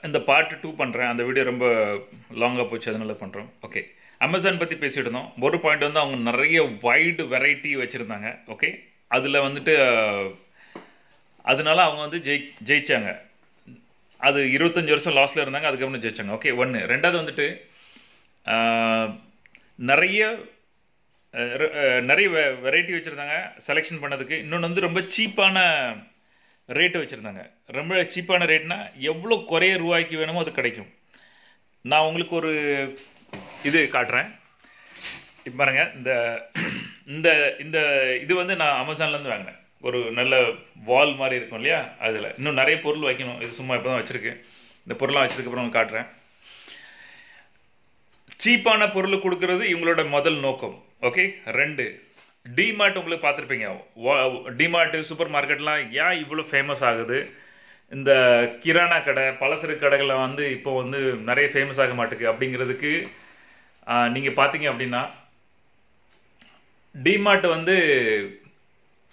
இந்த பார்ட் 2 பண்ணுறேன். அந்த வீடியோ ரொம்ப லாங்காக போச்சு, அதனால பண்ணுறோம். ஓகே, அமேசான் பற்றி பேசிட்டு இருந்தோம். ஒரு பாயிண்ட் வந்து அவங்க நிறைய வைடு வெரைட்டி வச்சுருந்தாங்க. ஓகே, அதில் வந்துட்டு அதனால அவங்க வந்து ஜெயிச்சாங்க. அது 25 வருஷம் லாஸில் இருந்தாங்க, அதுக்கப்புறம் ஜெயிச்சாங்க. ஓகே, ஒன்று. ரெண்டாவது வந்துட்டு நிறைய நிறைய வெரைட்டி வச்சுருந்தாங்க செலெக்ஷன் பண்ணதுக்கு. இன்னொன்று வந்து ரொம்ப சீப்பான ரேட்டு வச்சுருந்தாங்க. ரொம்ப சீப்பான ரேட்னா எவ்வளோ குறைய ரூபாய்க்கு வேணுமோ அது கிடைக்கும். நான் உங்களுக்கு ஒரு இது காட்டுறேன். இப்போ பாருங்க, இந்த இந்த இந்த இது வந்து நான் அமேசான்லேருந்து வாங்கினேன். ஒரு நல்ல வால் மாதிரி இருக்கும் இல்லையா, அதில் இன்னும் நிறைய பொருள் வைக்கணும். இது சும்மா இப்போ தான் வச்சுருக்கேன். இந்த பொருளாக வச்சதுக்கப்புறம் காட்டுறேன். சீப்பான பொருள் கொடுக்கறது இவங்களோட முதல் நோக்கம். ஓகே, ரெண்டு, டிமார்ட் உங்களுக்கு பார்த்துருப்பீங்க. டிமார்ட் சூப்பர் மார்க்கெட்லாம் ஏன் இவ்வளோ ஃபேமஸ் ஆகுது? இந்த கிரானா கடை, பலசரக்கு கடைகளில் வந்து இப்போ வந்து நிறைய ஃபேமஸ் ஆக மாட்டேங்குது அப்படிங்கிறதுக்கு நீங்கள் பார்த்தீங்க அப்படின்னா, டிமார்ட் வந்து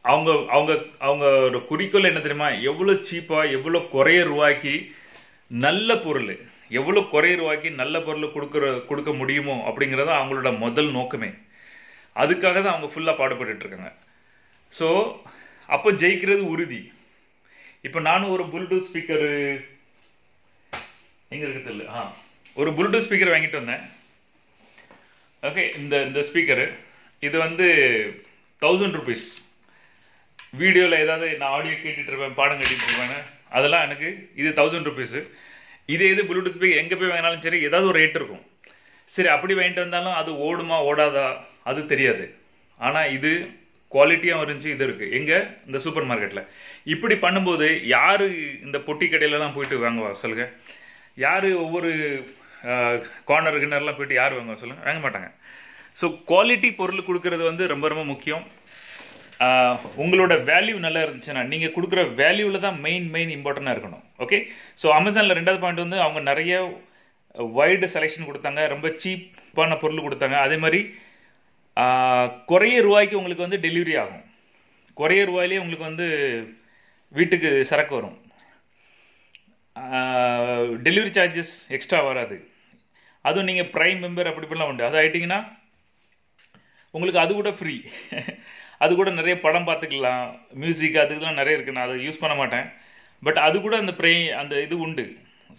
அவங்க அவங்க அவங்க ஒரு குறிக்கோள் என்ன தெரியுமா? எவ்வளோ சீப்பாக, எவ்வளோ குறைய ரூபாய்க்கு நல்ல பொருள், எவ்வளோ குறைய ரூபாய்க்கு நல்ல பொருள் கொடுக்க முடியுமோ அப்படிங்கிறது அவங்களோட முதல் நோக்கமே. அதுக்காக தான் அவங்க ஃபுல்லாக பாடுபட்டு இருக்காங்க. ஸோ அப்போ ஜெயிக்கிறது உறுதி. இப்போ நானும் ஒரு ப்ளூடூத் ஸ்பீக்கரு எங்கே இருக்குது இல்லை, ஒரு ப்ளூடூத் ஸ்பீக்கர் வாங்கிட்டு வந்தேன். ஓகே, இந்த ஸ்பீக்கரு இது வந்து 1000 rupees. வீடியோவில் ஏதாவது நான் ஆடியோ கேட்டுட்டு இருப்பேன், பாடம் கேட்டுட்டு இருப்பேன், அதெல்லாம் எனக்கு இது 1000 rupees. இது ப்ளூடூத் ஸ்பீக்கர் எங்கே போய் வாங்கினாலும் சரி ஏதாவது ஒரு ரேட் இருக்கும். சரி, அப்படி வாங்கிட்டு வந்தாலும் அது ஓடுமா ஓடாதா அது தெரியாது. ஆனால் இது குவாலிட்டியாக இருந்துச்சு. இது இருக்குது எங்கே? இந்த சூப்பர் மார்க்கெட்டில். இப்படி பண்ணும்போது யார் இந்த பொட்டி கடையிலலாம் போயிட்டு வாங்குவா சொல்லுங்க? யார் ஒவ்வொரு கார்னர் கிணறுலாம் போயிட்டு யார் வாங்குவா சொல்லுங்கள்? வாங்க மாட்டாங்க. ஸோ குவாலிட்டி பொருள் கொடுக்கறது வந்து ரொம்ப ரொம்ப முக்கியம். உங்களோட வேல்யூ நல்லா இருந்துச்சுன்னா, நீங்கள் கொடுக்குற வேல்யூவில் தான் மெயின் இம்பார்ட்டண்டாக இருக்கணும். ஓகே, ஸோ அமேசானில் ரெண்டாவது பாயிண்ட் வந்து அவங்க நிறைய வைடு செலெக்ஷன் கொடுத்தாங்க, ரொம்ப சீப்பான பொருள் கொடுத்தாங்க. அதே மாதிரி குறைய ரூபாய்க்கு உங்களுக்கு வந்து டெலிவரி ஆகும். குறைய ரூபாயிலே உங்களுக்கு வந்து வீட்டுக்கு சரக்கு வரும். டெலிவரி சார்ஜஸ் எக்ஸ்ட்ரா வராது. அதுவும் நீங்கள் ப்ரைம் மெம்பர் அப்படி இப்படிலாம் உண்டு. அது ஆகிட்டிங்கன்னா உங்களுக்கு அது கூட ஃப்ரீ. அது கூட நிறைய படம் பார்த்துக்கலாம், மியூசிக் அதுக்கெலாம் நிறைய இருக்குது. நான் அதை யூஸ் பண்ண மாட்டேன், பட் அது கூட அந்த இது உண்டு.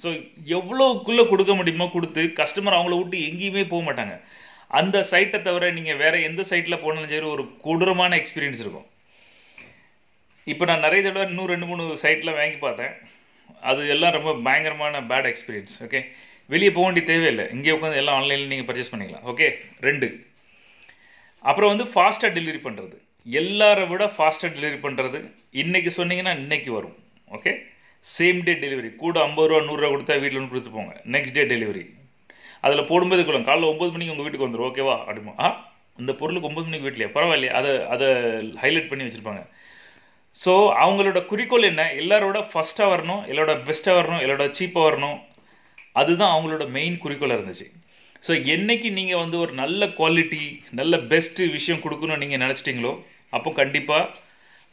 ஸோ எவ்வளோக்குள்ளே கொடுக்க முடியுமோ கொடுத்து கஸ்டமர் அவங்கள விட்டு எங்கேயுமே போக மாட்டாங்க. அந்த சைட்டை தவிர நீங்கள் வேறு எந்த சைட்டில் போனாலும் சரி ஒரு கொடூரமான எக்ஸ்பீரியன்ஸ் இருக்கும். இப்போ நான் நிறைய தடவை இன்னும் 2-3 சைட்டில் வாங்கி பார்த்தேன். அது எல்லாம் ரொம்ப பயங்கரமான பேட் எக்ஸ்பீரியன்ஸ். ஓகே, வெளியே போக வேண்டிய தேவையில்லை, இங்கே உட்காந்து எல்லாம் ஆன்லைனில் நீங்கள் பர்ச்சேஸ் பண்ணிக்கலாம். ஓகே, 2. அப்புறம் வந்து ஃபாஸ்ட்டாக டெலிவரி பண்ணுறது. எல்லாரை விட ஃபாஸ்ட்டாக டெலிவரி பண்ணுறது. இன்றைக்கி சொன்னீங்கன்னா இன்றைக்கி வரும். Okay, same day delivery. கூட 50 ரூபா 100 ரூபா கொடுத்தா வீட்டில் வந்து கொடுத்து போங்க. Next day delivery. அதில் போடும்போது கூட காலைல 9 மணிக்கு உங்கள் வீட்டுக்கு வந்துடும். ஓகேவா? அப்படிமா இந்த பொருளுக்கு 9 மணிக்கு வீட்லையா, பரவாயில்லையா, அதை ஹைலைட் பண்ணி வச்சுருப்பாங்க. ஸோ அவங்களோட குறிக்கோள் என்ன? எல்லாரோட ஃபஸ்ட்டாக வரணும், எல்லாரோட பெஸ்ட்டாக வரணும், எல்லாரோட சீப்பாக வரணும். அதுதான் அவங்களோட மெயின் குறிக்கோளாக இருந்துச்சு. ஸோ என்றைக்கு நீங்கள் வந்து ஒரு நல்ல குவாலிட்டி, நல்ல பெஸ்ட்டு விஷயம் கொடுக்கணும்னு நீங்கள் நினச்சிட்டிங்களோ, அப்போ கண்டிப்பாக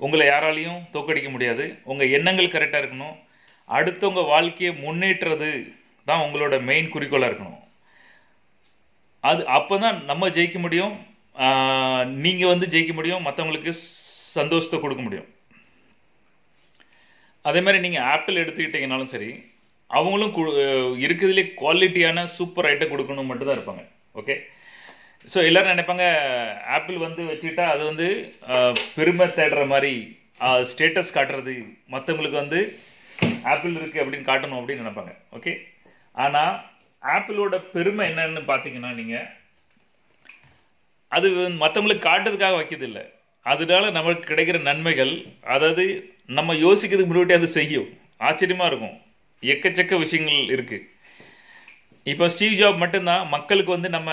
உங்களை யாராலையும் தோக்கடிக்க முடியாது. உங்கள் எண்ணங்கள் கரெக்டாக இருக்கணும். அடுத்தவங்க வாழ்க்கையை முன்னேற்றது தான் உங்களோட மெயின் குறிக்கோளாக இருக்கணும். அப்போ தான் நம்ம ஜெயிக்க முடியும், நீங்கள் வந்து ஜெயிக்க முடியும், மற்றவங்களுக்கு சந்தோஷத்தை கொடுக்க முடியும். அதே மாதிரி நீங்கள் ஆப்பிள் எடுத்துக்கிட்டிங்கனாலும் சரி, அவங்களும் இருக்கிறதுலே குவாலிட்டியான சூப்பர் ஐட்டம் கொடுக்கணும் மட்டும்தான் இருப்பாங்க. ஓகே, ஸோ எல்லோரும் நினைப்பாங்க ஆப்பிள் வந்து வச்சுக்கிட்டா அது வந்து பெருமை தேடுற மாதிரி, ஸ்டேட்டஸ் காட்டுறது, மற்றவங்களுக்கு வந்து ஆப்பிள் இருக்குது அப்படின்னு காட்டணும் அப்படின்னு நினைப்பாங்க. ஓகே, ஆனால் ஆப்பிளோட பெருமை என்னன்னு பார்த்தீங்கன்னா, நீங்கள் அது மற்றவங்களுக்கு காட்டுறதுக்காக வைக்கிறதில்லை. அதனால நமக்கு கிடைக்கிற நன்மைகள், அதாவது நம்ம யோசிக்கிறதுக்கு முன்னாடி அது செய்யும். ஆச்சரியமாக இருக்கும். எக்கச்சக்க விஷயங்கள் இருக்குது. இப்போ ஸ்டீவ் ஜாப் மட்டும்தான் மக்களுக்கு வந்து நம்ம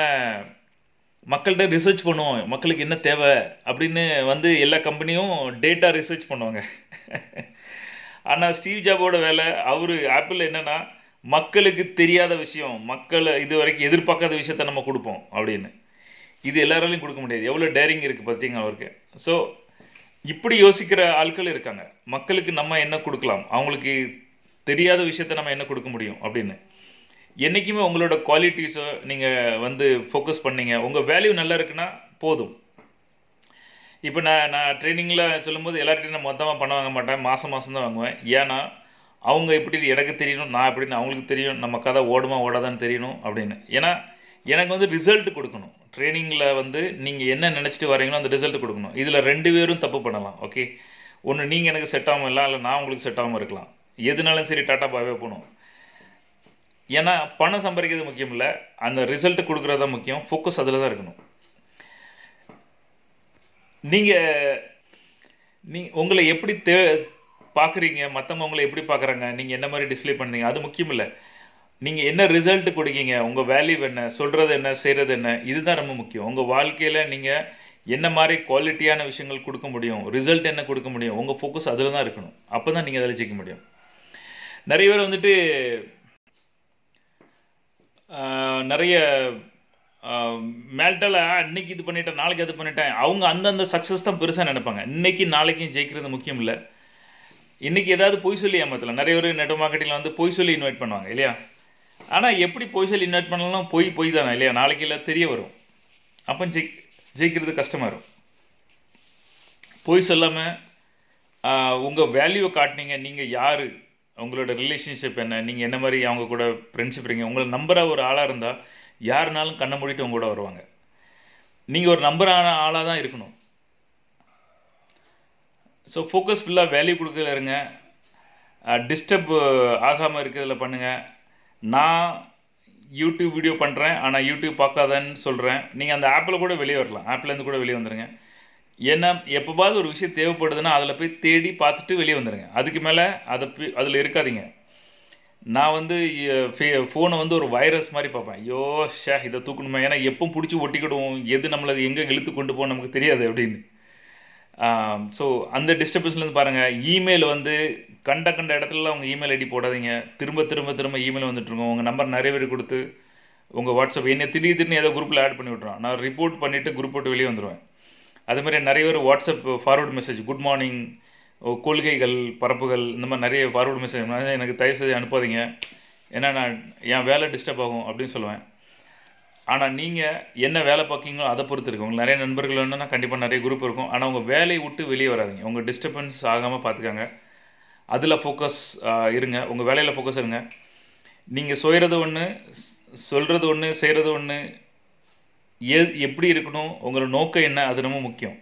மக்கள்கிட்ட ரிசர்ச் பண்ணுவோம், மக்களுக்கு என்ன தேவை அப்படின்னு வந்து எல்லா கம்பெனியும் டேட்டா ரிசர்ச் பண்ணுவாங்க. ஆனால் ஸ்டீவ் ஜாபோட வேலை, அவர் ஆப்பிள் என்னென்னா மக்களுக்கு தெரியாத விஷயம், மக்கள் இது வரைக்கும் எதிர்பார்க்காத விஷயத்த நம்ம கொடுப்போம் அப்படின்னு. இது எல்லாராலையும் கொடுக்க முடியாது. எவ்வளோ டேரிங் இருக்குது பார்த்தீங்க அவருக்கு. ஸோ இப்படி யோசிக்கிற ஆட்கள் இருக்காங்க. மக்களுக்கு நம்ம என்ன கொடுக்கலாம், அவங்களுக்கு தெரியாத விஷயத்த நம்ம என்ன கொடுக்க முடியும் அப்படின்னு. என்றைக்குமே உங்களோட குவாலிட்டிஸை நீங்கள் வந்து ஃபோக்கஸ் பண்ணீங்க, உங்கள் வேல்யூ நல்லா இருக்குன்னா போதும். இப்போ நான் ட்ரைனிங்கில் சொல்லும்போது எல்லார்கிட்டையும் நான் மொத்தமாக பணம் வாங்க மாட்டேன், மாதம் தான் வாங்குவேன். ஏன்னா அவங்க எப்படி எனக்கு தெரியணும், நான் எப்படின்னு அவங்களுக்கு தெரியும், நம்ம கதை ஓடுமா ஓடாதான்னு தெரியணும் அப்படின்னு. ஏன்னா எனக்கு வந்து ரிசல்ட் கொடுக்கணும். ட்ரைனிங்கில் வந்து நீங்கள் என்ன நினச்சிட்டு வரீங்களோ அந்த ரிசல்ட் கொடுக்கணும். இதில் 2 பேரும் தப்பு பண்ணலாம். ஓகே, ஒன்று நீங்கள் எனக்கு செட் ஆகாமல் இல்லை, இல்லை நான் உங்களுக்கு செட் ஆகாமல் இருக்கலாம். எதுனாலும் சரி டாட்டா பாவே போகணும். ஏன்னா பணம் சம்பாதிக்கிறது முக்கியம் இல்லை, அந்த ரிசல்ட் கொடுக்குறது தான் முக்கியம். ஃபோக்கஸ் அதில் தான் இருக்கணும். நீங்கள் உங்களை எப்படி பார்க்குறீங்க, மற்றவங்க உங்களை எப்படி பார்க்குறாங்க, நீங்கள் என்ன மாதிரி டிஸ்பிளே பண்ணுறீங்க, அது முக்கியம் இல்லை. நீங்கள் என்ன ரிசல்ட் கொடுக்கீங்க, உங்கள் வேல்யூ என்ன, சொல்கிறது என்ன, செய்கிறது என்ன, இதுதான் ரொம்ப முக்கியம். உங்கள் வாழ்க்கையில் நீங்கள் என்ன மாதிரி குவாலிட்டியான விஷயங்கள் கொடுக்க முடியும், ரிசல்ட் என்ன கொடுக்க முடியும், உங்கள் ஃபோக்கஸ் அதில் தான் இருக்கணும். அப்போ தான் நீங்கள் அதில் ஜெயிக்க முடியும். நிறைய பேர் வந்துட்டு நிறைய மேல்டால இன்னைக்கு இது பண்ணிட்டேன், நாளைக்கு அது பண்ணிட்டேன், அவங்க அந்தந்த சக்ஸஸ் தான் பெருசாக நினைப்பாங்க. இன்னைக்கு நாளைக்கும் ஜெயிக்கிறது முக்கியம் இல்லை. இன்றைக்கி ஏதாவது பொய் சொல்லி ஏமாற்றலாம். நிறைய பேர் நெட் மார்க்கெட்டிங்கில் வந்து பொய் சொல்லி இன்வைட் பண்ணுவாங்க இல்லையா. ஆனால் எப்படி பொய் சொல்லி இன்வைட் பண்ணலாம், பொய் தானே இல்லையா, நாளைக்கு இல்லை தெரிய வரும். அப்போ ஜெயிக்கிறது கஷ்டமாக இருக்கும். பொய் சொல்லாமல் உங்கள் வேல்யூவை காட்டினீங்க, நீங்கள் யார், உங்களோட ரிலேஷன்ஷிப் என்ன, நீங்கள் என்ன மாதிரி அவங்க கூட ஃப்ரெண்ட்ஷிப் இருக்கீங்க, உங்களை நம்புற ஒரு ஆளாக இருந்தால் யாருனாலும் கண்ணை மூடிட்டு உங்க கூட வருவாங்க. நீங்கள் ஒரு நம்பரான ஆளாக தான் இருக்கணும். ஸோ ஃபோக்கஸ் ஃபுல்லாக வேல்யூ கொடுக்கறதுல இருங்க, டிஸ்டர்ப் ஆகாமல் இருக்கிறதுல பண்ணுங்கள். நான் யூடியூப் வீடியோ பண்ணுறேன், ஆனால் யூடியூப் பார்க்காதன்னு சொல்கிறேன். நீங்கள் அந்த ஆப்பில் கூட வெளியே வரலாம், ஆப்லேருந்து கூட வெளியே வந்துடுங்க. ஏன்னா எப்போவாவது ஒரு விஷயம் தேவைப்படுதுன்னா அதில் போய் தேடி பார்த்துட்டு வெளியே வந்துடுங்க. அதுக்கு மேலே அதில் இருக்காதீங்க. நான் வந்து ஃபோனை வந்து ஒரு வைரஸ் மாதிரி பார்ப்பேன். ஐயோ இதை தூக்கணுமா, ஏன்னா எப்போ பிடிச்சி ஒட்டிக்கிடுவோம், எது நம்மளுக்கு எங்கே இழுத்து கொண்டு போகும் நமக்கு தெரியாது அப்படின்னு. ஸோ அந்த டிஸ்டர்பன்ஸ்லேருந்து பாருங்கள். இமெயில் வந்து கண்ட இடத்துலலாம் உங்கள் இமெயில் ஐடி போடாதீங்க. திரும்ப இமெயில் வந்துட்டுருக்கோம். உங்கள் நம்பர் நிறைய பேர் கொடுத்து உங்கள் வாட்ஸ்அப் என்ன திடீர்னு ஏதோ குரூப்பில் ஆட் பண்ணி விட்ருவோம். நான் ரிப்போர்ட் பண்ணிவிட்டு குரூப் போட்டு வெளியே வந்துடுவேன். அதுமாதிரி நிறைய பேர் WhatsApp forward message, good morning, கொள்கைகள், பரப்புகள், இந்த மாதிரி நிறைய ஃபார்வர்டு மெசேஜ் எனக்கு தயவு செய்து அனுப்பாதீங்க, ஏன்னா நான் என் வேலை டிஸ்டர்ப் ஆகும் அப்படின்னு சொல்லுவேன். ஆனால் நீங்கள் என்ன வேலை பார்க்கிங்களோ அதை பொறுத்து இருக்கு. உங்களுக்கு நிறைய நண்பர்கள் வேணும்னா கண்டிப்பாக நிறைய குரூப் இருக்கும். ஆனால் உங்கள் வேலையை விட்டு வெளியே வராதிங்க. உங்கள் டிஸ்டர்பன்ஸ் ஆகாமல் பார்த்துக்காங்க. அதில் ஃபோக்கஸ் இருங்க, உங்கள் வேலையில் ஃபோக்கஸ் இருங்க. நீங்கள் செய்கிறது ஒன்று, சொல்கிறது ஒன்று, செய்கிறது ஒன்று. எப்படி இருக்கணும், உங்களோட நோக்கம் என்ன, அது ரொம்ப முக்கியம்.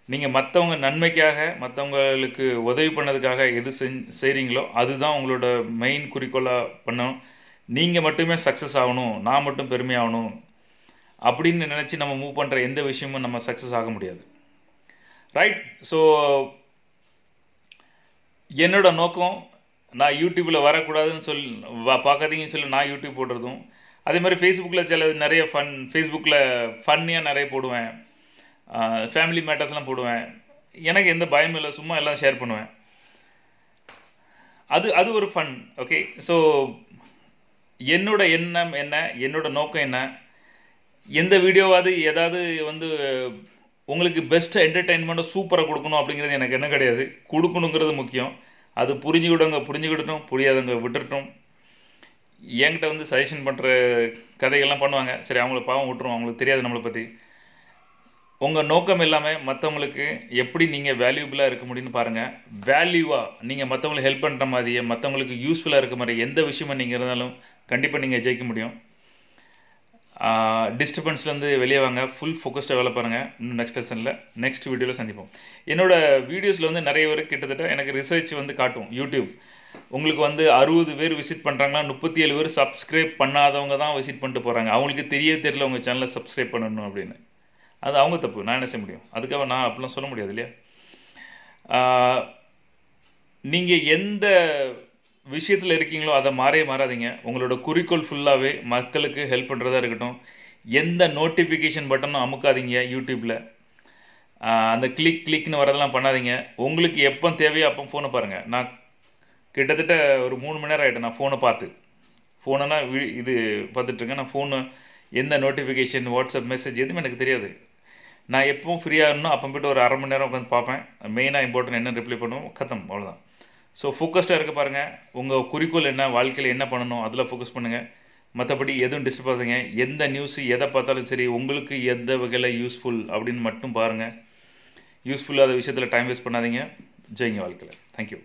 நீங்கள் மற்றவங்க நன்மைக்காக, மற்றவங்களுக்கு உதவி பண்ணதுக்காக எது செய்கிறீங்களோ அதுதான் உங்களோட மெயின் குறிக்கோளாக பண்ணணும். நீங்கள் மட்டுமே சக்ஸஸ் ஆகணும், நான் மட்டும் பெருமையாகணும் அப்படின்னு நினச்சி நம்ம மூவ் பண்ணுற எந்த விஷயமும் நம்ம சக்ஸஸ் ஆக முடியாது. ரைட். ஸோ என்னோட நோக்கம், நான் யூடியூப்பில் வரக்கூடாதுன்னு பார்க்காதீங்கன்னு சொல்லி நான் யூடியூப் போடுறதும், அதே மாதிரி ஃபேஸ்புக்கில் நிறைய ஃபேஸ்புக்கில் ஃபன்னியாக நிறைய போடுவேன், ஃபேமிலி மேட்டர்ஸ்லாம் போடுவேன். எனக்கு எந்த பயமும் இல்லை, சும்மா எல்லாம் ஷேர் பண்ணுவேன். அது ஒரு ஃபன். ஓகே. ஸோ என்னோட எண்ணம் என்ன, என்னோட நோக்கம் என்ன, எந்த வீடியோவாவது ஏதாவது வந்து உங்களுக்கு பெஸ்ட் என்டர்டெயின்மெண்ட்டை சூப்பராக கொடுக்கணும் அப்படிங்கிறது எனக்கு என்ன கிடையாது. கொடுக்கணுங்கிறது முக்கியம். அது புரிஞ்சுக்கிடணும், புரியாதவங்க விட்டுட்டோம். என்கிட்ட வந்து சஜஷன் பண்ணுற கதைகள்லாம் பண்ணுவாங்க. சரி, அவங்கள பாவம் விட்டுருவோம், அவங்களுக்கு தெரியாது நம்மளை பற்றி. உங்கள் நோக்கம் இல்லாமல் மற்றவங்களுக்கு எப்படி நீங்கள் வேல்யூபிளாக இருக்க முடியும்னு பாருங்கள். வேல்யூவாக நீங்கள் மற்றவங்களுக்கு ஹெல்ப் பண்ணுற மாதிரியே, மற்றவங்களுக்கு யூஸ்ஃபுல்லாக இருக்க மாதிரி எந்த விஷயமும் நீங்கள் இருந்தாலும் கண்டிப்பாக நீங்கள் ஜெயிக்க முடியும். டிஸ்டர்பன்ஸ்லேருந்து வெளியே வாங்க, ஃபுல் ஃபோக்கஸ்டாக வேலை பாருங்கள். இன்னும் நெக்ஸ்ட் லெசனில் நெக்ஸ்ட் வீடியோவில் சந்திப்போம். என்னோடய வீடியோஸில் வந்து நிறைய பேர் கிட்டத்தட்ட எனக்கு ரிசர்ச் வந்து காட்டும். யூடியூப் உங்களுக்கு வந்து 60 பேர் விசிட் பண்ணுறாங்கன்னா 37 பேர் சப்ஸ்கிரைப் பண்ணாதவங்க தான் விசிட் பண்ணிட்டு போகிறாங்க. அவங்களுக்கு தெரியல உங்கள் சேனலை சப்ஸ்கிரைப் பண்ணணும் அப்படின்னு. அது அவங்க தப்பு, நான் என்ன செய்ய முடியும்? அதுக்காக நான் அப்படிலாம் சொல்ல முடியாது இல்லையா. நீங்கள் எந்த விஷயத்தில் இருக்கீங்களோ அதை மாறாதீங்க. உங்களோட குறிக்கோள் ஃபுல்லாகவே மக்களுக்கு ஹெல்ப் பண்ணுறதா இருக்கட்டும். எந்த நோட்டிஃபிகேஷன் பட்டனும் அமுக்காதீங்க யூடியூப்பில். அந்த கிளிக்னு வரதெல்லாம் பண்ணாதீங்க. உங்களுக்கு எப்போ தேவையோ அப்போ ஃபோனை பாருங்கள். நான் கிட்டத்தட்ட ஒரு 3 மணி நேரம் ஆகிட்டேன் நான் ஃபோனை பார்த்து. ஃபோனை இது பார்த்துட்ருக்கேன். நான் ஃபோனு எந்த நோட்டிஃபிகேஷன், வாட்ஸ்அப் மெசேஜ் எதுவுமே எனக்கு தெரியாது. நான் எப்பவும் ஃப்ரீயாக இருந்தோம் அப்போ போய்ட்டு ஒரு 1/2 மணி நேரம் உட்காந்து பார்ப்பேன். மெயினாக இம்பார்ட்டன்ட் என்ன ரிப்ளை பண்ணுவோம், கத்தம், அவ்வளோதான். ஸோ ஃபோக்கஸ்டாக இருக்க பாருங்கள். உங்கள் குறிக்கோள் என்ன, வாழ்க்கையில் என்ன பண்ணணும் அதில் ஃபோக்கஸ் பண்ணுங்கள். மற்றபடி எதுவும் டிஸ்டர்ப் ஆகுங்க. எந்த நியூஸு எதை பார்த்தாலும் சரி உங்களுக்கு எந்த வகையில் யூஸ்ஃபுல் அப்படின்னு மட்டும் பாருங்கள். யூஸ்ஃபுல்லாத விஷயத்தில் டைம் வேஸ்ட் பண்ணாதீங்க. ஜெயிங்க வாழ்க்கையில். தேங்க்யூ.